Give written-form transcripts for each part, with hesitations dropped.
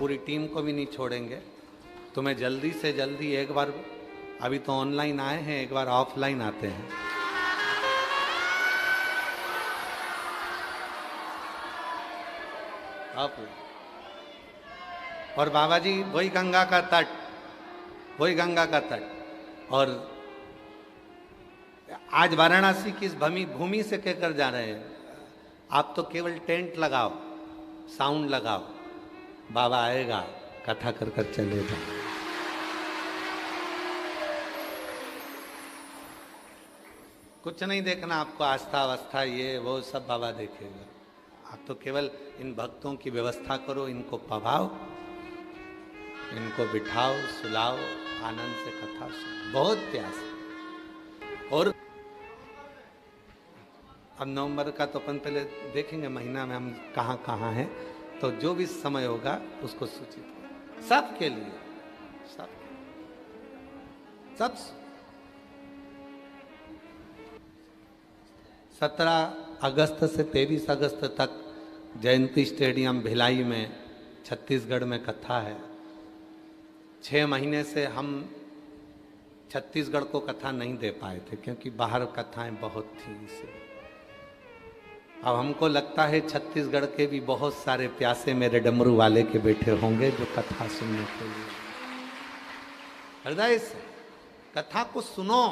पूरी टीम को भी नहीं छोड़ेंगे। तुम्हें जल्दी से जल्दी एक बार, अभी तो ऑनलाइन आए हैं, एक बार ऑफलाइन आते हैं। और बाबा जी वही गंगा का तट, वही गंगा का तट। और आज वाराणसी की इस भूमि से कहकर जा रहे हैं, आप तो केवल टेंट लगाओ, साउंड लगाओ, बाबा आएगा, कथा कर कर चलेगा। कुछ नहीं देखना आपको, आस्था अवस्था ये वो सब बाबा देखेगा। आप तो केवल इन भक्तों की व्यवस्था करो, इनको पवाओ, इनको बिठाओ, सुलाओ, आनंद से कथा सुनो। बहुत प्यास। और अब नवंबर का तो अपन पहले देखेंगे महीना में हम कहाँ कहाँ हैं, तो जो भी समय होगा उसको सूचित करें सबके लिए, सब 17 अगस्त से 23 अगस्त तक जयंती स्टेडियम भिलाई में छत्तीसगढ़ में कथा है। 6 महीने से हम छत्तीसगढ़ को कथा नहीं दे पाए थे क्योंकि बाहर कथाएं बहुत थी इसे। अब हमको लगता है छत्तीसगढ़ के भी बहुत सारे प्यासे मेरे डमरू वाले के बैठे होंगे जो कथा सुनने के लिए। हृदय से कथा को सुनो,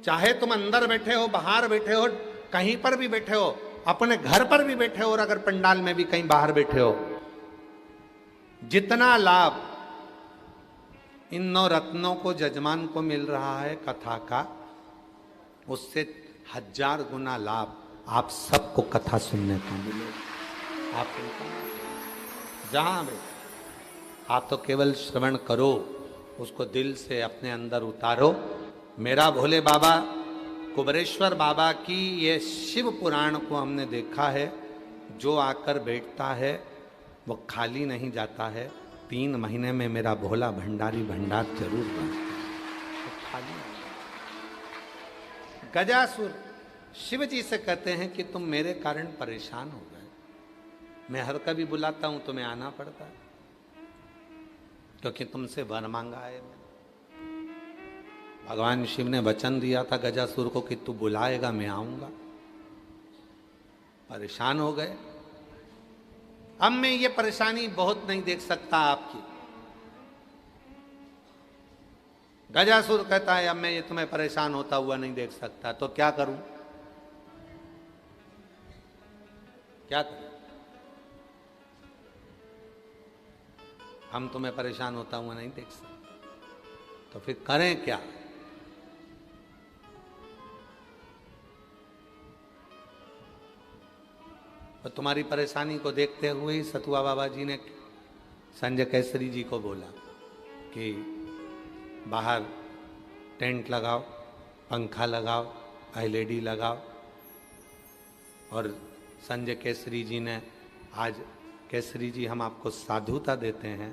चाहे तुम अंदर बैठे हो, बाहर बैठे हो, कहीं पर भी बैठे हो, अपने घर पर भी बैठे हो, और अगर पंडाल में भी कहीं बाहर बैठे हो, जितना लाभ इन 9 रत्नों को जजमान को मिल रहा है कथा का, उससे 1000 गुना लाभ आप सबको कथा सुनने को मिलेगा। आप जहां भी, आप तो केवल श्रवण करो, उसको दिल से अपने अंदर उतारो। मेरा भोले बाबा, कुबरेश्वर बाबा की ये शिव पुराण को हमने देखा है, जो आकर बैठता है वो खाली नहीं जाता है। 3 महीने में मेरा भोला भंडारी भंडार जरूर बनता है। गजासुर शिव जी से कहते हैं कि तुम मेरे कारण परेशान हो गए, मैं हर कभी बुलाता हूं तुम्हें आना पड़ता है क्योंकि तुमसे वर मांगा है। भगवान शिव ने वचन दिया था गजासुर को कि तू बुलाएगा मैं आऊंगा। परेशान हो गए। अब मैं ये परेशानी बहुत नहीं देख सकता आपकी। गजासुर कहता है अब मैं ये तुम्हें परेशान होता हुआ नहीं देख सकता, तो क्या करूं, क्या करूं? हम तुम्हें परेशान होता हुआ नहीं देख सकते, तो फिर करें क्या? तो तुम्हारी परेशानी को देखते हुए ही सतुआ बाबा जी ने संजय केसरी जी को बोला कि बाहर टेंट लगाओ, पंखा लगाओ, एलईडी लगाओ। और संजय केसरी जी ने आज, केसरी जी हम आपको साधुता देते हैं,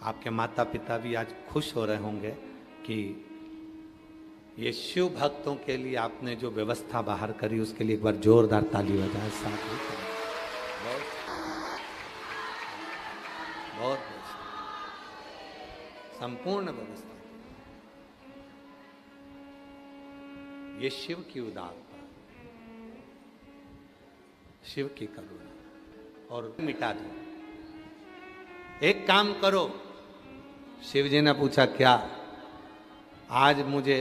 आपके माता पिता भी आज खुश हो रहे होंगे कि ये शिव भक्तों के लिए आपने जो व्यवस्था बाहर करी उसके लिए एक बार जोरदार ताली बजाए। साधु बहुत संपूर्ण व्यवस्था, ये शिव की उदारता, शिव की करुणा। और मिटा दो, एक काम करो। शिव जी ने पूछा क्या? आज मुझे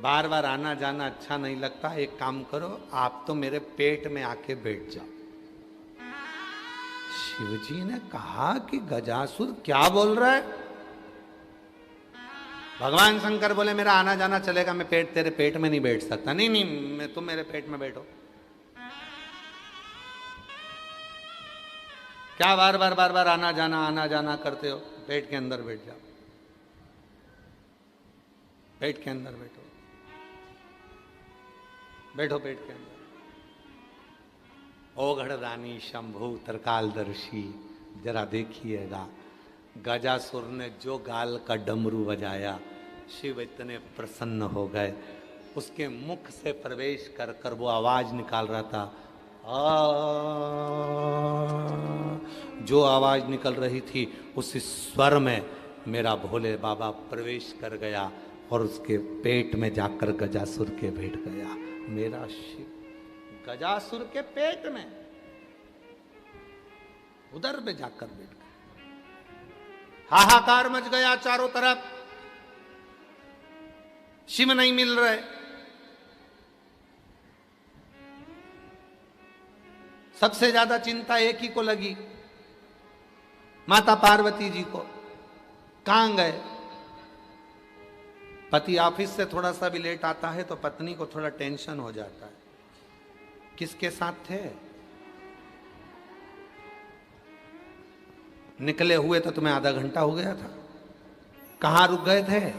बार बार आना जाना अच्छा नहीं लगता, एक काम करो, आप तो मेरे पेट में आके बैठ जाओ। शिवजी ने कहा कि गजासुर क्या बोल रहा है? भगवान शंकर बोले मेरा आना जाना चलेगा, मैं तेरे पेट में नहीं बैठ सकता। नहीं नहीं, मैं तुम मेरे पेट में बैठो। क्या बार बार आना जाना करते हो? पेट के अंदर बैठ जाओ, पेट के अंदर बैठो, बैठो पेट के अंदर। ओघड़ दानी शंभु तरकालदर्शी, जरा देखिएगा गजासुर ने जो गाल का डमरू बजाया, शिव इतने प्रसन्न हो गए। उसके मुख से प्रवेश कर कर वो आवाज निकाल रहा था, जो आवाज निकल रही थी उस स्वर में मेरा भोले बाबा प्रवेश कर गया और उसके पेट में जाकर गजासुर के बैठ गया। मेरा शिव गजासुर के पेट में उधर में जाकर बैठ गया। हाहाकार मच गया चारों तरफ, शिव नहीं मिल रहे। सबसे ज्यादा चिंता एक ही को लगी, माता पार्वती जी को। कहां गए? पति ऑफिस से थोड़ा सा भी लेट आता है तो पत्नी को थोड़ा टेंशन हो जाता है। किसके साथ थे? निकले हुए तो तुम्हें आधा घंटा हो गया था, कहां रुक गए थे?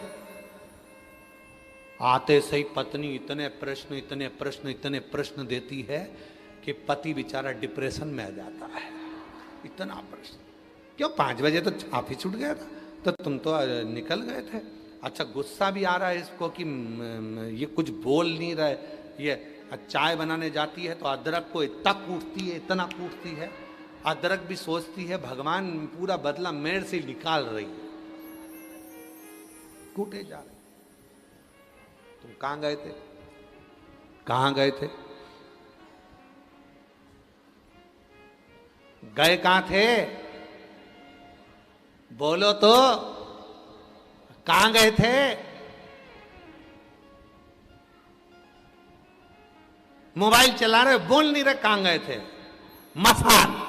आते सही पत्नी इतने प्रश्न इतने प्रश्न इतने प्रश्न देती है कि पति बेचारा डिप्रेशन में आ जाता है। इतना प्रश्न क्यों? 5 बजे तो ऑफिस छूट गया था, तो तुम तो निकल गए थे। अच्छा गुस्सा भी आ रहा है इसको कि ये कुछ बोल नहीं रहे। ये चाय बनाने जाती है तो अदरक को इतना कूटती है, इतना कूटती है। अदरक भी सोचती है भगवान पूरा बदला मेरे से निकाल रही है, कूटे जा रहे। तुम कहां गए थे? कहां गए थे? गए कहां थे? बोलो तो, कहां गए थे? मोबाइल चला रहे, बोल नहीं रहे कहां गए थे? मसान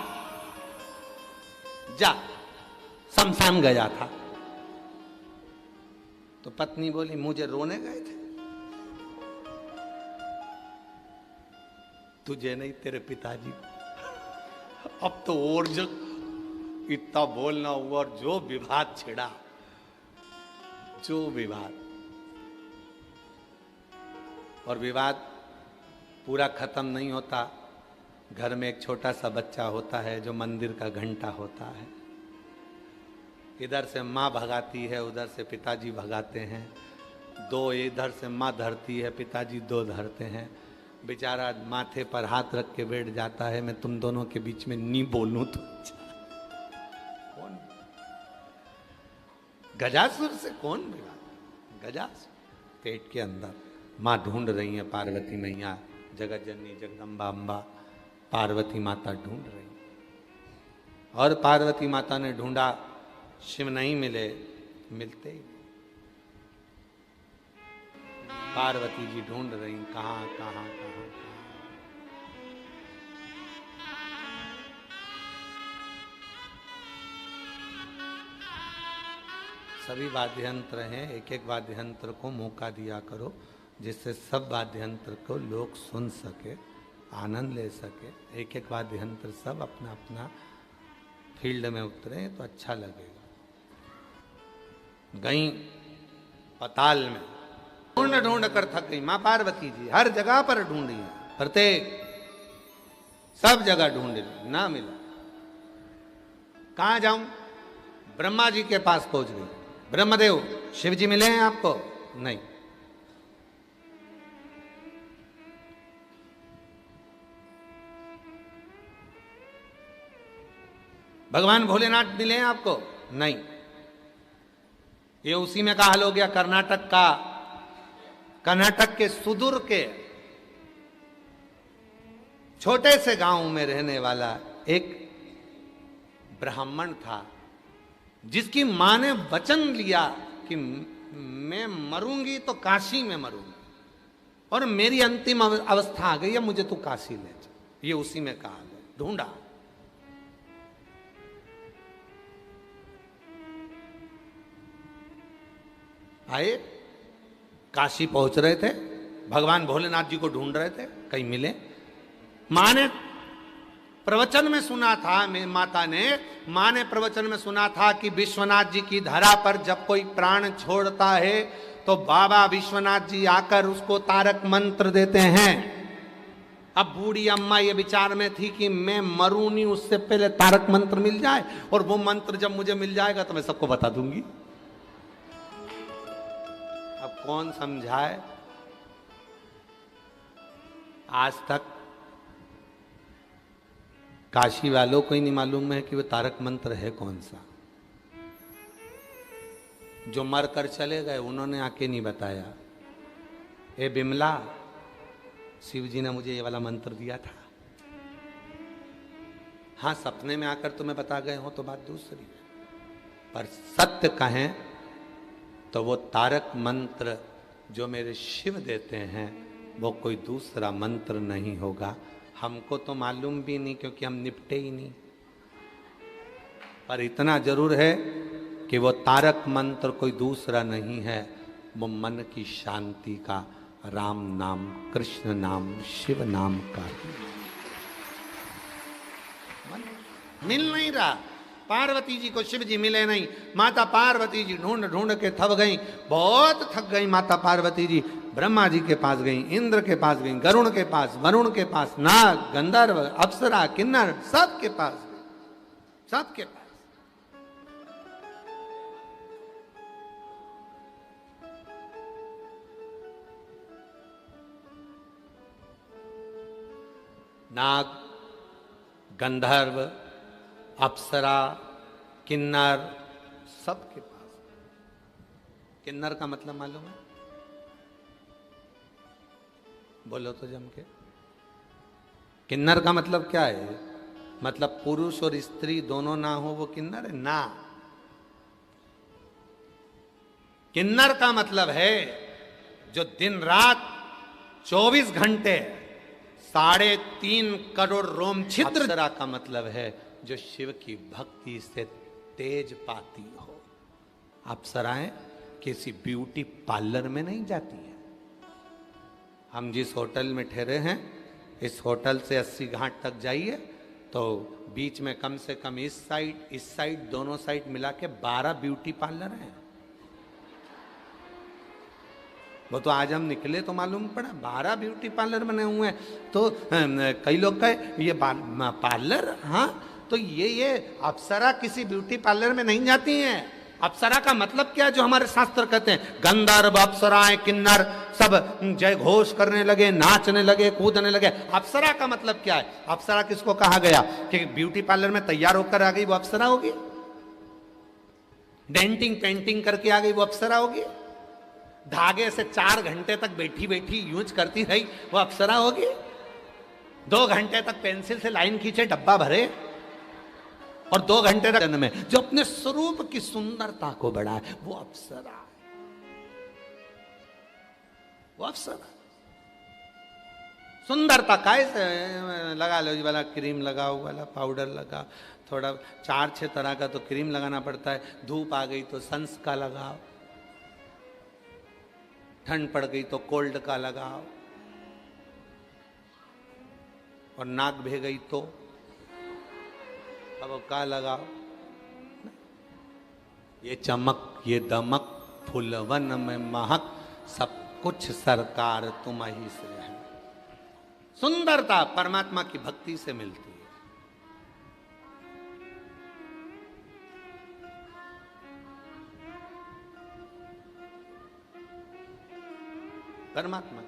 जा, शमशान गया था। तो पत्नी बोली मुझे रोने गए थे। तुझे नहीं, तेरे पिताजी। अब तो और जो इतना बोलना हुआ और जो विवाद छिड़ा, जो विवाद, और विवाद पूरा खत्म नहीं होता। घर में एक छोटा सा बच्चा होता है जो मंदिर का घंटा होता है। इधर से माँ भगाती है, उधर से पिताजी भगाते हैं। 2 इधर से माँ धरती है, पिताजी 2 धरते हैं। बेचारा माथे पर हाथ रख के बैठ जाता है, मैं तुम दोनों के बीच में नहीं बोलूं तो कौन? गजासुर से कौन विवाद? गजासुर पेट के अंदर। माँ ढूंढ रही है पार्वती मैया, जगत जननी जगदम्बा अम्बा पार्वती माता ढूंढ रही। और पार्वती माता ने ढूंढा, शिव नहीं मिले। मिलते ही पार्वती जी ढूंढ रही, कहां कहां कहां कहां। सभी वाद्ययंत्र हैं, एक एक वाद्ययंत्र को मौका दिया करो जिससे सब वाद्ययंत्र को लोग सुन सके, आनंद ले सके। एक एक वाद्ययंत्र सब अपना अपना फील्ड में उतरे तो अच्छा लगेगा। गई पताल में, ढूंढ ढूंढ कर थक गई मां पार्वती जी। हर जगह पर ढूंढी है, प्रत्येक सब जगह ढूंढी, ना मिला। कहां जाऊं? ब्रह्मा जी के पास पहुंच गई। ब्रह्मदेव, शिव जी मिले हैं आपको? नहीं। भगवान भोलेनाथ मिले हैं आपको? नहीं। ये उसी में का हाल हो गया कर्नाटक का। कर्नाटक के सुदूर के छोटे से गांव में रहने वाला एक ब्राह्मण था, जिसकी मां ने वचन लिया कि मैं मरूंगी तो काशी में मरूंगी, और मेरी अंतिम अवस्था आ गई है, मुझे तो काशी ले जा। ये उसी में कहा है। ढूंढा, आए, काशी पहुंच रहे थे, भगवान भोलेनाथ जी को ढूंढ रहे थे, कहीं मिले। मां ने प्रवचन में सुना था, मां ने प्रवचन में सुना था कि विश्वनाथ जी की धरा पर जब कोई प्राण छोड़ता है तो बाबा विश्वनाथ जी आकर उसको तारक मंत्र देते हैं। अब बूढ़ी अम्मा ये विचार में थी कि मैं मरूं नहीं, उससे पहले तारक मंत्र मिल जाए, और वो मंत्र जब मुझे मिल जाएगा तो मैं सबको बता दूंगी। अब कौन समझाए? आज तक काशी वालों को ही नहीं मालूम है कि वो तारक मंत्र है कौन सा। जो मर कर चले गए उन्होंने आके नहीं बताया, ए बिमला, शिव जी ने मुझे ये वाला मंत्र दिया था। हाँ, सपने में आकर तुम्हें बता गए हो तो बात दूसरी है, पर सत्य कहें तो वो तारक मंत्र जो मेरे शिव देते हैं वो कोई दूसरा मंत्र नहीं होगा। हमको तो मालूम भी नहीं क्योंकि हम निपटे ही नहीं, पर इतना जरूर है कि वो तारक मंत्र कोई दूसरा नहीं है, वो मन की शांति का राम नाम, कृष्ण नाम, शिव नाम का मिल नहीं रहा। पार्वती जी को शिव जी मिले नहीं, माता पार्वती जी ढूंढ ढूंढ के थक गई, बहुत थक गई माता पार्वती जी। ब्रह्मा जी के पास गई, इंद्र के पास गई, गरुण के पास, वरुण के पास, नाग, गंधर्व, अप्सरा, किन्नर, सबके पास गई, सबके पास। नाग, गंधर्व, अप्सरा, किन्नर, सबके पास। किन्नर का मतलब मालूम है? बोलो तो जम के। किन्नर का मतलब क्या है? मतलब पुरुष और स्त्री दोनों ना हो वो किन्नर है ना। किन्नर का मतलब है जो दिन रात 24 घंटे 3.5 करोड़ रोम छिद्र। अप्सरा का मतलब है जो शिव की भक्ति से तेज पाती हो। अप्सराएं किसी ब्यूटी पार्लर में नहीं जाती है। हम जिस होटल में ठहरे हैं, इस होटल से 80 घाट तक जाइए तो बीच में कम से कम इस साइड दोनों साइड मिला के 12 ब्यूटी पार्लर हैं। वो तो आज हम निकले तो मालूम पड़ा 12 ब्यूटी पार्लर बने हुए हैं। तो कई लोग कहे ये पार्लर, हाँ तो ये अप्सरा किसी ब्यूटी पार्लर में नहीं जाती हैं। अप्सरा का मतलब क्या है जो हमारे शास्त्र कहते हैं? गंधर्व, अप्सराएं, किन्नर सब जय घोष करने लगे, नाचने लगे, कूदने लगे। अप्सरा का मतलब क्या है? अप्सरा किसको कहा गया कि ब्यूटी पार्लर में तैयार होकर आ गई वो अप्सरा होगी? डेंटिंग पेंटिंग करके आ गई वो अप्सरा होगी? धागे से 4 घंटे तक बैठी बैठी यूज करती रही वो अप्सरा होगी? 2 घंटे तक पेंसिल से लाइन खींचे, डब्बा भरे और 2 घंटे तक में जो अपने स्वरूप की सुंदरता को बढ़ाए वो अप्सरा, वो अप्सरा। सुंदरता कैसे लगा लो जी, वाला क्रीम लगाओ, वाला पाउडर लगाओ, थोड़ा 4-6 तरह का तो क्रीम लगाना पड़ता है। धूप आ गई तो सन्स का लगाओ, ठंड पड़ गई तो कोल्ड का लगाओ, और नाक भे गई तो अब का लगाओ। ये चमक, ये दमक, फूलवन में महक, सब कुछ सरकार तुम ही से है। सुंदरता परमात्मा की भक्ति से मिलती है। परमात्मा।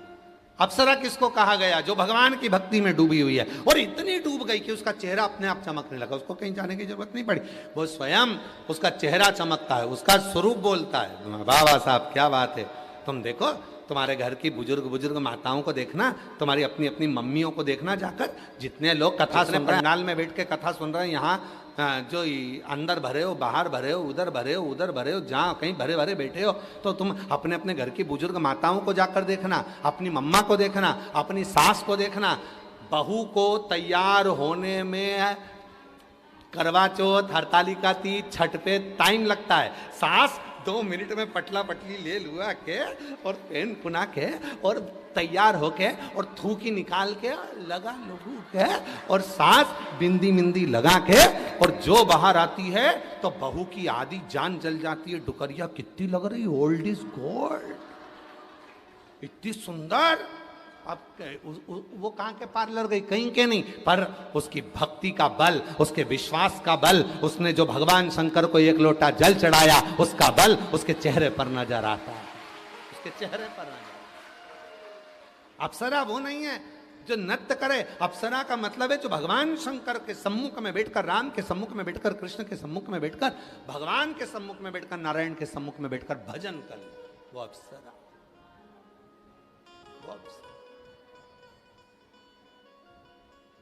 अप्सरा किसको कहा गया? जो भगवान की भक्ति में डूबी हुई है और इतनी डूब गई कि उसका चेहरा अपने आप चमकने लगा, उसको कहीं जाने की जरूरत नहीं पड़ी, वो स्वयं उसका चेहरा चमकता है, उसका स्वरूप बोलता है। वाह वाह साहब, क्या बात है। तुम देखो, तुम्हारे घर की बुजुर्ग माताओं को देखना, तुम्हारी अपनी अपनी मम्मियों को देखना जाकर, जितने लोग कथा सुन रहे हैं, पंडाल में बैठ के कथा सुन रहे हैं, यहाँ जो अंदर भरे हो, बाहर भरे हो, उधर भरे हो, उधर भरे हो, जहाँ कहीं भरे भरे बैठे हो, तो तुम अपने अपने घर की बुजुर्ग माताओं को जाकर देखना, अपनी मम्मा को देखना, अपनी सास को देखना। बहू को तैयार होने में करवा चौथ, हरतालिका तीज, छठ पे टाइम लगता है। सास 2 मिनट में पटला पटली ले लुआ के और पेन पुना के और तैयार होके और थूकी निकाल के लगा लघु के और सास बिंदी मिंदी लगा के और जो बाहर आती है तो बहू की आधी जान जल जाती है। डुकरिया कितनी लग रही, ओल्ड इज गोल्ड, इतनी सुंदर। अब वो कहाँ के पार्लर गई? कहीं के नहीं, पर उसकी भक्ति का बल, उसके विश्वास का बल, उसने जो भगवान शंकर को 1 लोटा जल चढ़ाया उसका बल उसके चेहरे पर नजर आता है, उसके चेहरे पर नजर। अप्सरा वो नहीं है जो नृत्य करे। अप्सरा का मतलब है जो भगवान शंकर के सम्मुख में बैठकर, राम के सम्मुख में बैठकर, कृष्ण के सम्मुख में बैठकर, भगवान के सम्मुख में बैठकर, नारायण के सम्मुख में बैठकर भजन करे, वो अप्सरा, वो अप्सरा।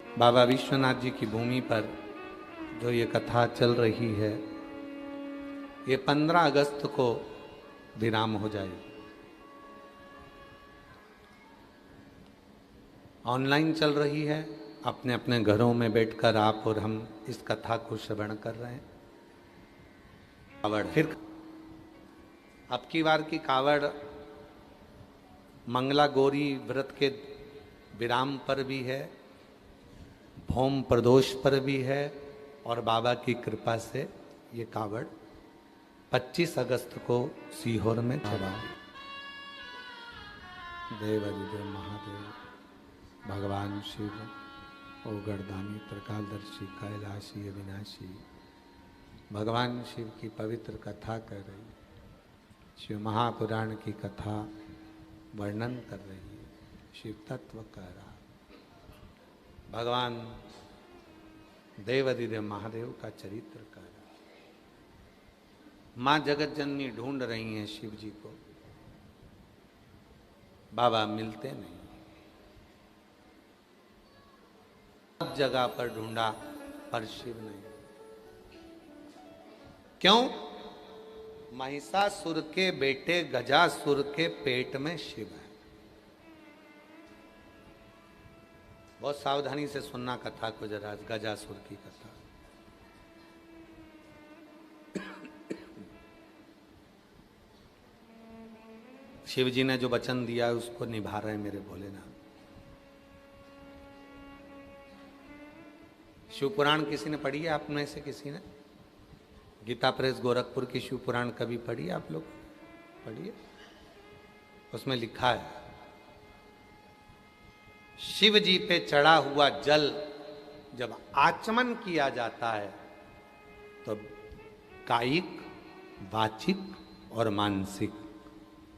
बाबा विश्वनाथ जी की भूमि पर जो ये कथा चल रही है, ये 15 अगस्त को विराम हो जाएगी। ऑनलाइन चल रही है, अपने अपने घरों में बैठकर आप और हम इस कथा को श्रवण कर रहे हैं। कावड़, फिर अब की बार की कावड़ मंगला गौरी व्रत के विराम पर भी है, भौम प्रदोष पर भी है, और बाबा की कृपा से ये कावड़ 25 अगस्त को सीहोर में चढ़ा। देव अधिदेव महादेव भगवान शिव, ओगरदानी त्रिकालदर्शी कैलाशी अविनाशी, भगवान शिव की पवित्र कथा कर रही है, शिव महापुराण की कथा वर्णन कर रही है, शिव तत्व कह रहा, भगवान देवाधिदेव महादेव का चरित्र कर रहा। मां जगत जननी ढूंढ रही हैं शिव जी को, बाबा मिलते नहीं। सब जगह पर ढूंढा पर शिव नहीं। क्यों? महिषासुर के बेटे गजासुर के पेट में शिव है। बहुत सावधानी से सुनना कथा को जरा, गजासुर की कथा। शिव जी ने जो वचन दिया है उसको निभा रहे मेरे भोलेनाथ। शिव पुराण किसी ने पढ़ी है आप में से? किसी ने गीता प्रेस गोरखपुर की शिव पुराण कभी पढ़ी है? आप लोग पढ़िए, उसमें लिखा है शिव जी पे चढ़ा हुआ जल जब आचमन किया जाता है तो कायिक, वाचिक और मानसिक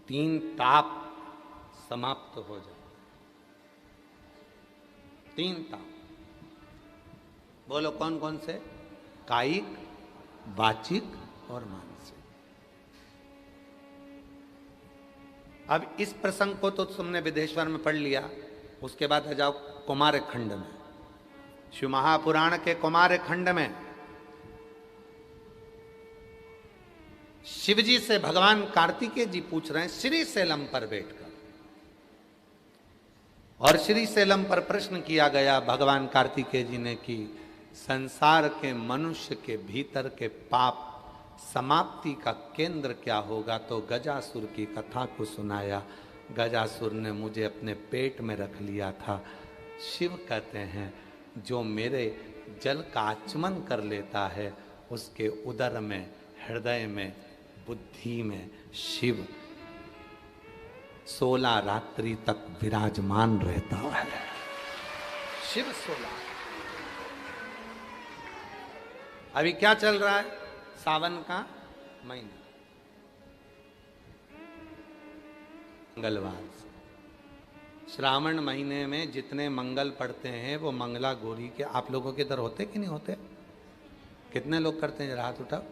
3 ताप समाप्त हो जाते। 3 ताप बोलो कौन कौन से? कायिक, वाचिक और मानसिक। अब इस प्रसंग को तो तुमने विदेश्वर में पढ़ लिया, उसके बाद आ जाओ कुमार खंड में। शिव महापुराण के कुमार खंड में शिवजी से भगवान कार्तिकेय जी पूछ रहे हैं श्री शैलम पर बैठकर, और श्री शैलम पर प्रश्न किया गया भगवान कार्तिकेय जी ने कि संसार के मनुष्य के भीतर के पाप समाप्ति का केंद्र क्या होगा? तो गजासुर की कथा को सुनाया। गजासुर ने मुझे अपने पेट में रख लिया था। शिव कहते हैं जो मेरे जल का आचमन कर लेता है उसके उदर में, हृदय में, बुद्धि में शिव 16 रात्रि तक विराजमान रहता है। शिव 16। अभी क्या चल रहा है? सावन का महीना, मंगलवार से। श्रावण महीने में जितने मंगल पड़ते हैं वो मंगला गौरी के। आप लोगों के इधर होते कि नहीं होते? कितने लोग करते हैं? जरा हाथ उठाओ।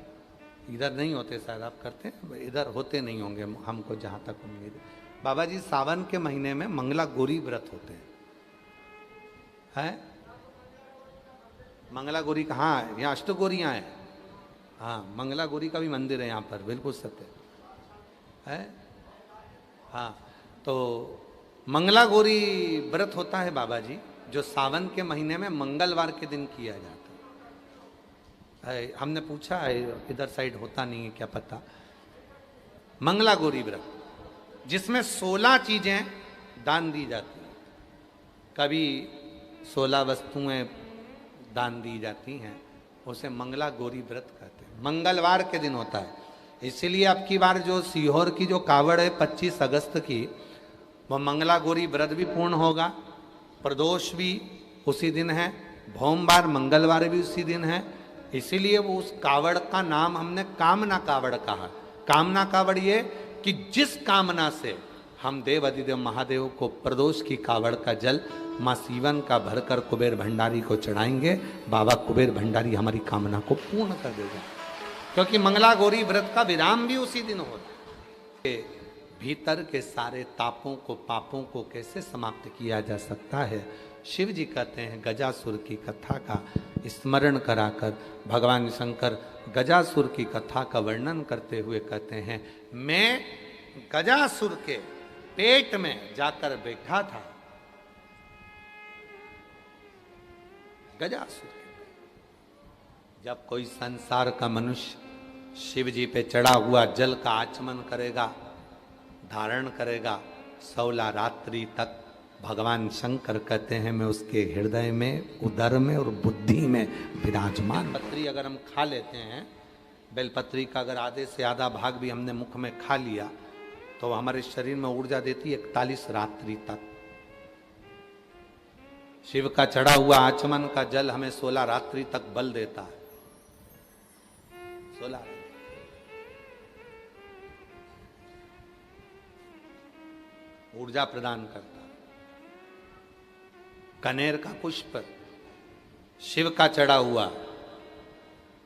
इधर नहीं होते शायद, आप करते हैं? इधर होते नहीं होंगे हमको जहाँ तक उम्मीद है। बाबा जी सावन के महीने में मंगला गौरी व्रत होते हैं। मंगला गौरी का, हाँ यहाँ अष्टगौरियाँ हैं। हाँ मंगला गौरी का भी मंदिर है यहाँ पर, बिल्कुल सत्य है। हाँ तो मंगला गौरी व्रत होता है बाबा जी, जो सावन के महीने में मंगलवार के दिन किया जाता है। हमने पूछा है, इधर साइड होता नहीं है क्या पता। मंगला गौरी व्रत जिसमें 16 चीजें दान दी जाती हैं, कभी 16 वस्तुएं दान दी जाती हैं, उसे मंगला गौरी व्रत कहते हैं। मंगलवार के दिन होता है। इसीलिए अब की बार जो सीहोर की जो कावड़ है 25 अगस्त की, वह मंगला गौरी व्रत भी पूर्ण होगा, प्रदोष भी उसी दिन है, भौमवार मंगलवार भी उसी दिन है। इसीलिए वो उस कावड़ का नाम हमने कामना कावड़ कहा। कामना कावड़ ये कि जिस कामना से हम देव अधिदेव महादेव को प्रदोष की कावड़ का जल माँ सीवन का भरकर कुबेर भंडारी को चढ़ाएंगे। बाबा कुबेर भंडारी हमारी कामना को पूर्ण कर देगा, क्योंकि मंगला गौरी व्रत का विराम भी उसी दिन होता है। भीतर के सारे तापों को, पापों को कैसे समाप्त किया जा सकता है? शिव जी कहते हैं, गजासुर की कथा का स्मरण कराकर भगवान शंकर गजासुर की कथा का वर्णन करते हुए कहते हैं, मैं गजासुर के पेट में जाकर बैठा था। गजासुर के, जब कोई संसार का मनुष्य शिव जी पे चढ़ा हुआ जल का आचमन करेगा, धारण करेगा, 16 रात्रि तक भगवान शंकर कहते हैं मैं उसके हृदय में, उदर में और बुद्धि में विराजमान। पत्री अगर हम खा लेते हैं, बेलपत्री का अगर आधे से आधा भाग भी हमने मुख में खा लिया तो हमारे शरीर में ऊर्जा देती है 41 रात्रि तक। शिव का चढ़ा हुआ आचमन का जल हमें 16 रात्रि तक बल देता है। 16 ऊर्जा प्रदान करता है। कनेर का पुष्प, शिव का चढ़ा हुआ,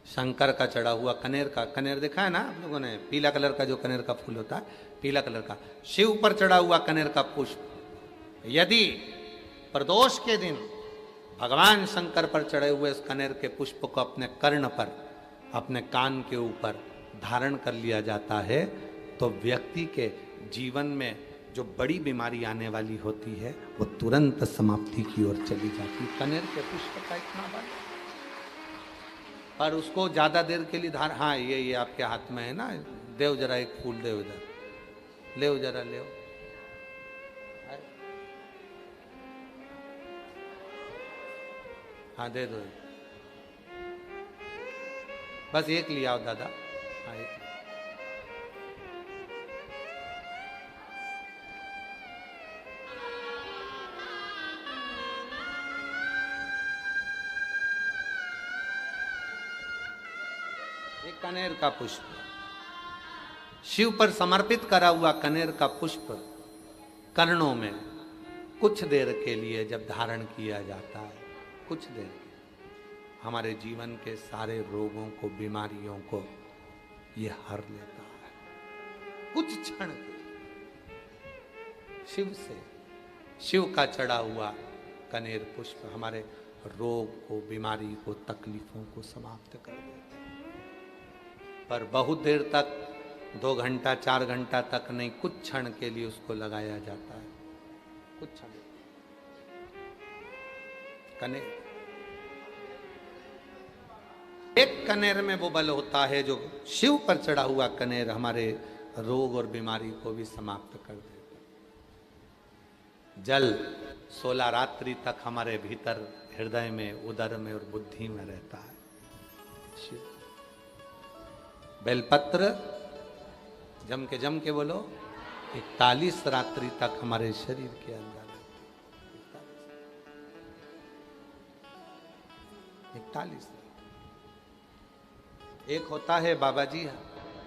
शंकर का चढ़ा हुआ कनेर का, कनेर देखा है ना आप लोगों ने, पीला कलर का जो कनेर का फूल होता है, पीला कलर का, शिव पर चढ़ा हुआ कनेर का पुष्प यदि प्रदोष के दिन भगवान शंकर पर चढ़े हुए उस कनेर के पुष्प को अपने कर्ण पर, अपने कान के ऊपर धारण कर लिया जाता है तो व्यक्ति के जीवन में जो बड़ी बीमारी आने वाली होती है वो तुरंत समाप्ति की ओर चली जाती है। कनेर के पुष्प का इतना बल, पर उसको ज्यादा देर के लिए हाँ ये आपके हाथ में है ना, देव जरा एक फूल देव इधर, ले जरा ले, हाँ दे दो, बस एक लिया आओ दादा, हाँ एक। कनेर का पुष्प, शिव पर समर्पित करा हुआ कनेर का पुष्प कर्णों में कुछ देर के लिए जब धारण किया जाता है, कुछ देर हमारे जीवन के सारे रोगों को, बीमारियों को ये हर लेता है। कुछ क्षण शिव से, शिव का चढ़ा हुआ कनेर पुष्प हमारे रोग को, बीमारी को, तकलीफों को समाप्त कर देता है। पर बहुत देर तक, 2 घंटा 4 घंटा तक नहीं, कुछ क्षण के लिए उसको लगाया जाता है, कुछ क्षण। कनेर, एक कनेर में वो बल होता है जो शिव पर चढ़ा हुआ कनेर हमारे रोग और बीमारी को भी समाप्त कर देता है। जल 16 रात्रि तक हमारे भीतर, हृदय में, उदर में और बुद्धि में रहता है। शिव बेलपत्र जम के बोलो, 41 रात्रि तक हमारे शरीर के अंदर, 41। एक होता है बाबा जी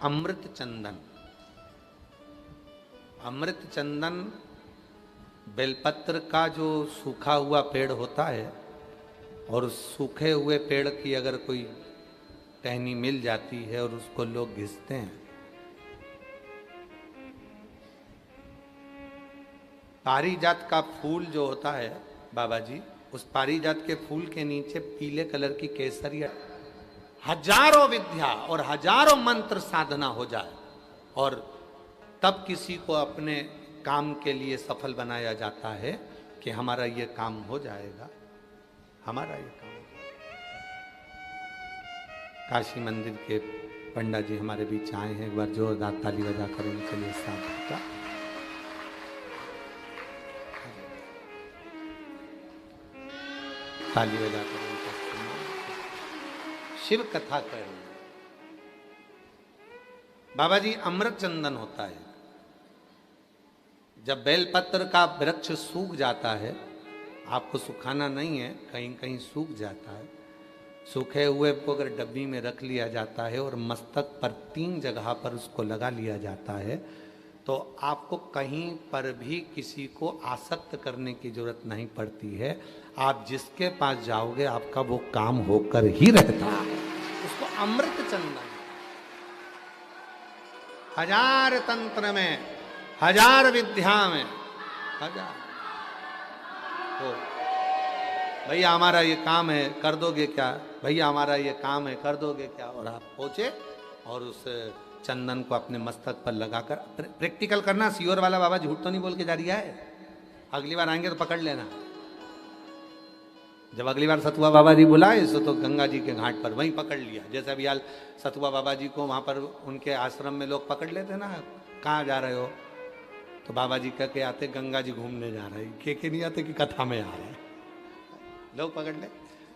अमृत चंदन। अमृत चंदन बेलपत्र का जो सूखा हुआ पेड़ होता है, और उस सूखे हुए पेड़ की अगर कोई टहनी मिल जाती है और उसको लोग घिसते हैं, पारिजात का फूल जो होता है बाबा जी, उस पारिजात के फूल के नीचे पीले कलर की केसरिया, हजारों विद्या और हजारों मंत्र साधना हो जाए और तब किसी को अपने काम के लिए सफल बनाया जाता है कि हमारा ये काम हो जाएगा, हमारा ये काम। काशी मंदिर के पंडा जी हमारे बीच आए हैं, एक बार जोरदार ताली बजाकर उनके लिए स्वागत का। ताली बजाकर उनका शिव कथा कर रहे हैं। बाबा जी अमृत चंदन होता है। जब बेलपत्र का वृक्ष सूख जाता है, आपको सुखाना नहीं है, कहीं कहीं सूख जाता है, सूखे हुए को अगर डब्बी में रख लिया जाता है और मस्तक पर 3 जगह पर उसको लगा लिया जाता है तो आपको कहीं पर भी किसी को आसक्त करने की जरूरत नहीं पड़ती है। आप जिसके पास जाओगे आपका वो काम होकर ही रहता है। उसको अमृत चंदन, हजार तंत्र में, हजार विद्या में, हजार तो भैया हमारा ये काम है कर दोगे क्या, भैया हमारा ये काम है कर दोगे क्या, और आप पहुंचे और उस चंदन को अपने मस्तक पर लगाकर प्रैक्टिकल करना। सियोर वाला बाबा झूठ तो नहीं बोल के जा रहा है, अगली बार आएंगे तो पकड़ लेना। जब अगली बार सतुआ बाबा जी बुलाए तो गंगा जी के घाट पर वहीं पकड़ लिया। जैसे अभी हाल सतुआ बाबा जी को वहां पर उनके आश्रम में लोग पकड़ लेते ना, कहाँ जा रहे हो, तो बाबा जी कह के आते गंगा जी घूमने जा रहे हैं, के नहीं आते कि कथा में आ रहे हैं, लोग पकड़ ले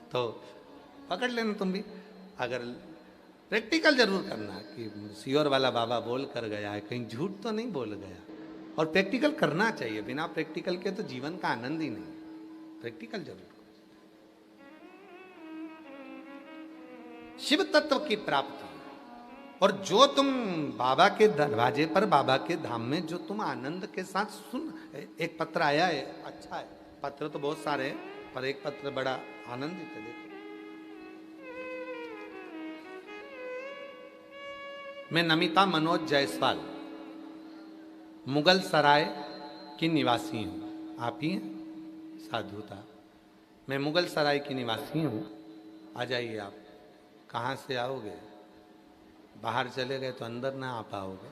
तो पकड़ लेना तुम भी। अगर प्रैक्टिकल जरूर करना कि सियोर वाला बाबा बोल कर गया है, कहीं झूठ तो नहीं बोल गया, और प्रैक्टिकल करना चाहिए। बिना प्रैक्टिकल के तो जीवन का आनंद ही नहीं, प्रैक्टिकल जरूर। शिव तत्व की प्राप्ति, और जो तुम बाबा के दरवाजे पर, बाबा के धाम में जो तुम आनंद के साथ सुन, एक पत्र आया है, अच्छा है, पत्र तो बहुत सारे हैं पर एक पत्र बड़ा आनंदित है। देखो, मैं नमिता मनोज जायसवाल मुगल सराय की निवासी हूं। आप ही हैं? साधुता, मैं मुगल सराय की निवासी हूं। आ जाइए आप। कहाँ से आओगे? बाहर चले गए तो अंदर ना आ पाओगे,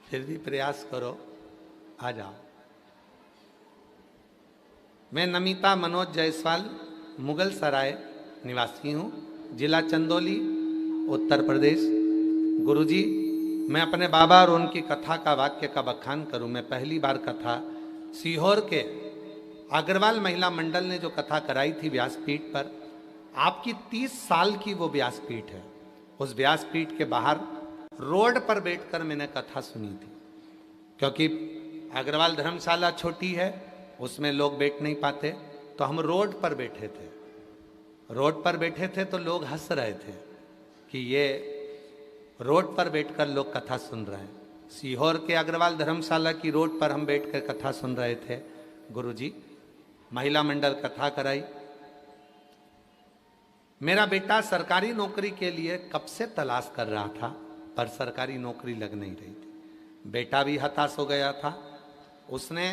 फिर भी प्रयास करो, आ जाओ। मैं नमिता मनोज जायसवाल मुगल सराय निवासी हूँ, जिला चंदौली, उत्तर प्रदेश। गुरुजी, मैं अपने बाबा और उनकी कथा का वाक्य का बखान करूं। मैं पहली बार कथा सीहोर के अग्रवाल महिला मंडल ने जो कथा कराई थी व्यासपीठ पर, आपकी 30 साल की वो व्यासपीठ है। उस व्यासपीठ के बाहर रोड पर बैठकर मैंने कथा सुनी थी, क्योंकि अग्रवाल धर्मशाला छोटी है, उसमें लोग बैठ नहीं पाते, तो हम रोड पर बैठे थे। रोड पर बैठे थे तो लोग हंस रहे थे कि ये रोड पर बैठकर लोग कथा सुन रहे हैं। सीहोर के अग्रवाल धर्मशाला की रोड पर हम बैठकर कथा सुन रहे थे। गुरुजी, महिला मंडल कथा कराई। मेरा बेटा सरकारी नौकरी के लिए कब से तलाश कर रहा था, पर सरकारी नौकरी लग नहीं रही थी। बेटा भी हताश हो गया था। उसने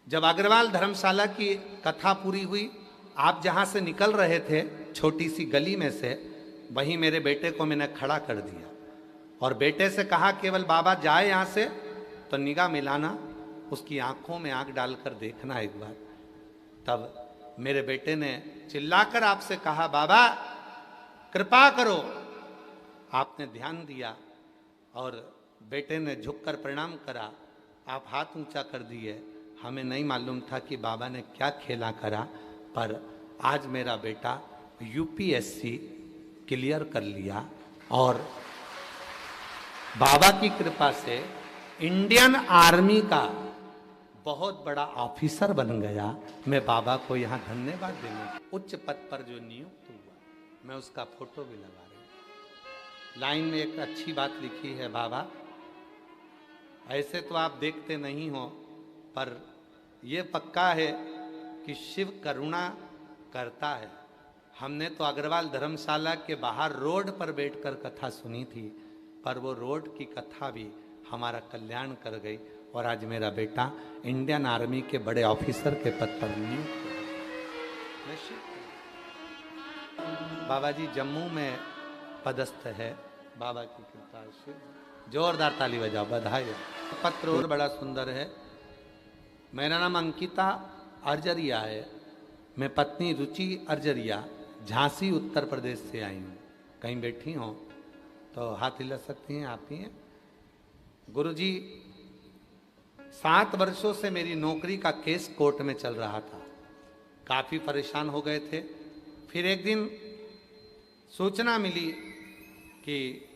जब अग्रवाल धर्मशाला की कथा पूरी हुई, आप जहां से निकल रहे थे छोटी सी गली में से, वहीं मेरे बेटे को मैंने खड़ा कर दिया और बेटे से कहा केवल बाबा जाए यहां से तो निगाह मिलाना, उसकी आंखों में आंख डालकर देखना एक बार। तब मेरे बेटे ने चिल्लाकर आपसे कहा, बाबा कृपा करो। आपने ध्यान दिया और बेटे ने झुककर प्रणाम करा, आप हाथ ऊंचा कर दिए। हमें नहीं मालूम था कि बाबा ने क्या खेला करा, पर आज मेरा बेटा यूपीएससी क्लियर कर लिया और बाबा की कृपा से इंडियन आर्मी का बहुत बड़ा ऑफिसर बन गया। मैं बाबा को यहाँ धन्यवाद देने, उच्च पद पर जो नियुक्त हुआ, मैं उसका फोटो भी लगा रही हूँ। लाइन में एक अच्छी बात लिखी है, बाबा ऐसे तो आप देखते नहीं हो, पर यह पक्का है कि शिव करुणा करता है। हमने तो अग्रवाल धर्मशाला के बाहर रोड पर बैठकर कथा सुनी थी, पर वो रोड की कथा भी हमारा कल्याण कर गई और आज मेरा बेटा इंडियन आर्मी के बड़े ऑफिसर के पद पर नियुक्त है। बाबा जी जम्मू में पदस्थ है, बाबा की कृपा से। जोरदार ताली बजाओ, बधाई। पत्र और बड़ा सुंदर है। मेरा नाम अंकिता अर्जरिया है। मैं पत्नी रुचि अर्जरिया झांसी उत्तर प्रदेश से आई हूँ। कहीं बैठी हो तो हाथ हिला सकती हैं, आप ही हैं। गुरुजी, 7 वर्षों से मेरी नौकरी का केस कोर्ट में चल रहा था, काफ़ी परेशान हो गए थे। फिर एक दिन सूचना मिली कि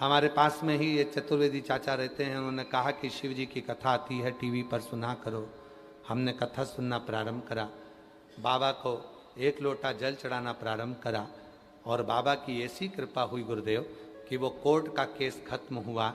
हमारे पास में ही ये चतुर्वेदी चाचा रहते हैं, उन्होंने कहा कि शिव जी की कथा आती है टीवी पर, सुना करो। हमने कथा सुनना प्रारंभ करा, बाबा को 1 लोटा जल चढ़ाना प्रारंभ करा और बाबा की ऐसी कृपा हुई गुरुदेव कि वो कोर्ट का केस खत्म हुआ